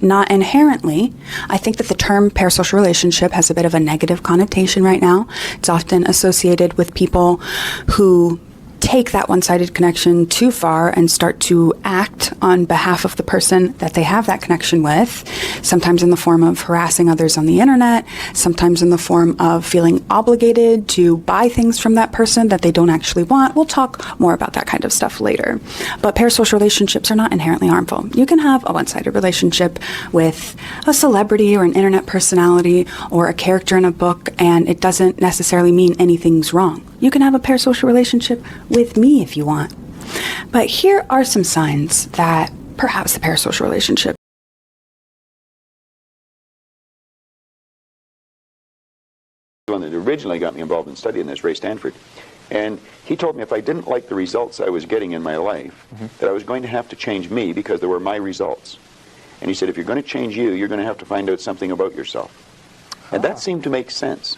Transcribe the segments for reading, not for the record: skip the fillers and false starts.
not inherently. I think that the term parasocial relationship has a bit of a negative connotation right now. It's often associated with people who take that one-sided connection too far and start to act on behalf of the person that they have that connection with, sometimes in the form of harassing others on the internet, sometimes in the form of feeling obligated to buy things from that person that they don't actually want. We'll talk more about that kind of stuff later. But parasocial relationships are not inherently harmful. You can have a one-sided relationship with a celebrity or an internet personality or a character in a book, and it doesn't necessarily mean anything's wrong. You can have a parasocial relationship with me if you want. But here are some signs that perhaps the parasocial relationship. The one that originally got me involved in studying this, Ray Stanford. And he told me if I didn't like the results I was getting in my life, that I was going to have to change me because they were my results. And he said, if you're going to change you, you're going to have to find out something about yourself. And that seemed to make sense.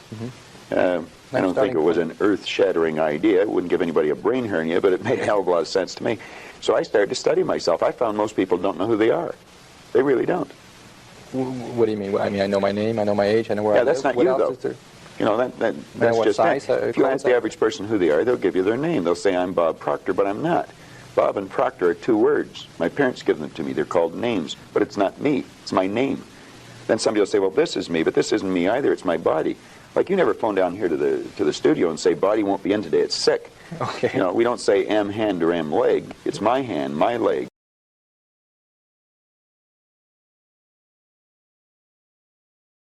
I don't think it was an earth-shattering idea. It wouldn't give anybody a brain hernia, but it made a hell of a lot of sense to me. So I started to study myself. I found most people don't know who they are. They really don't. What do you mean? I mean, I know my name, I know my age, I know where I live. Yeah, that's not you, though. You know, that's just it. If you ask the average person who they are, they'll give you their name. They'll say, I'm Bob Proctor, but I'm not. Bob and Proctor are two words. My parents give them to me. They're called names, but it's not me. It's my name. Then somebody will say, well, this is me, but this isn't me either. It's my body. Like, you never phone down here to the studio and say, body won't be in today, it's sick. Okay. You know, we don't say am hand or am leg. It's my hand, my leg.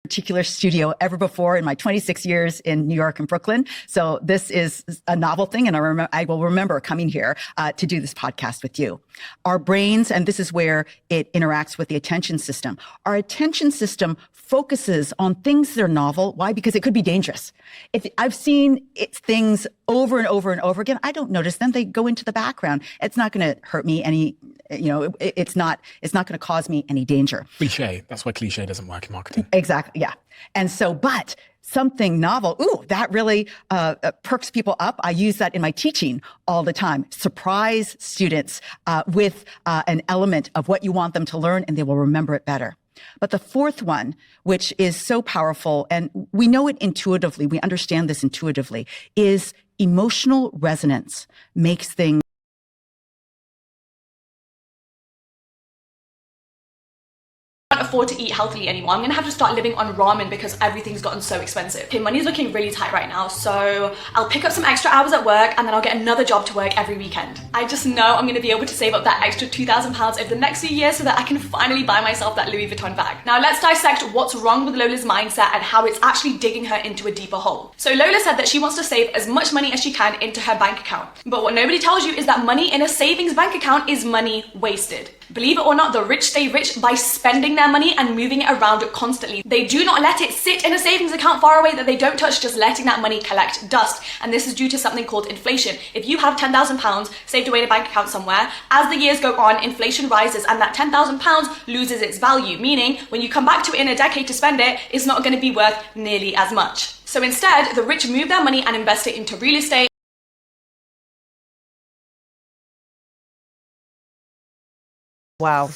Particular studio ever before in my 26 years in New York and Brooklyn. So this is a novel thing, and I will remember coming here to do this podcast with you. Our brains, and this is where it interacts with the attention system. Our attention system focuses on things that are novel. Why? Because it could be dangerous. If I've seen things over and over and over again, I don't notice them. They go into the background. It's not going to hurt me any. You know, it's not going to cause me any danger. Cliche. That's why cliche doesn't work in marketing. Exactly. Yeah. And so, but something novel, that really perks people up. I use that in my teaching all the time. Surprise students with an element of what you want them to learn, and they will remember it better. But the fourth one, which is so powerful, and we know it intuitively, we understand this intuitively, is emotional resonance makes things afford to eat healthily anymore. I'm gonna have to start living on ramen because everything's gotten so expensive. Okay, money's looking really tight right now, so I'll pick up some extra hours at work and then I'll get another job to work every weekend. I just know I'm gonna be able to save up that extra £2,000 over the next few years so that I can finally buy myself that Louis Vuitton bag. Now let's dissect what's wrong with Lola's mindset and how it's actually digging her into a deeper hole. So Lola said that she wants to save as much money as she can into her bank account. But what nobody tells you is that money in a savings bank account is money wasted. Believe it or not, the rich stay rich by spending their money and moving it around constantly. They do not let it sit in a savings account far away that they don't touch, just letting that money collect dust. And this is due to something called inflation. If you have £10,000 saved away in a bank account somewhere, as the years go on, inflation rises and that £10,000 loses its value, meaning when you come back to it in a decade to spend it, it's not going to be worth nearly as much. So instead, the rich move their money and invest it into real estate. Wow.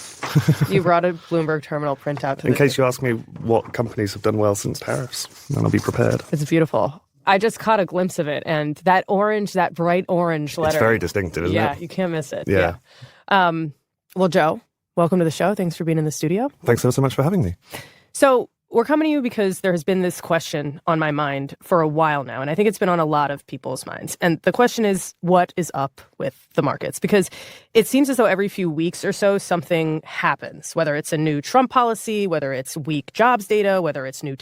You brought a Bloomberg terminal printout to In case you ask me what companies have done well since tariffs, then I'll be prepared. It's beautiful. I just caught a glimpse of it, and that orange, that bright orange letter. It's very distinctive, isn't it? Yeah, you can't miss it. Yeah. Well, Joe, welcome to the show. Thanks for being in the studio. Thanks so much for having me. So we're coming to you because there has been this question on my mind for a while now, and I think it's been on a lot of people's minds. And the question is, what is up with the markets? Because it seems as though every few weeks or so, something happens, whether it's a new Trump policy, whether it's weak jobs data, whether it's new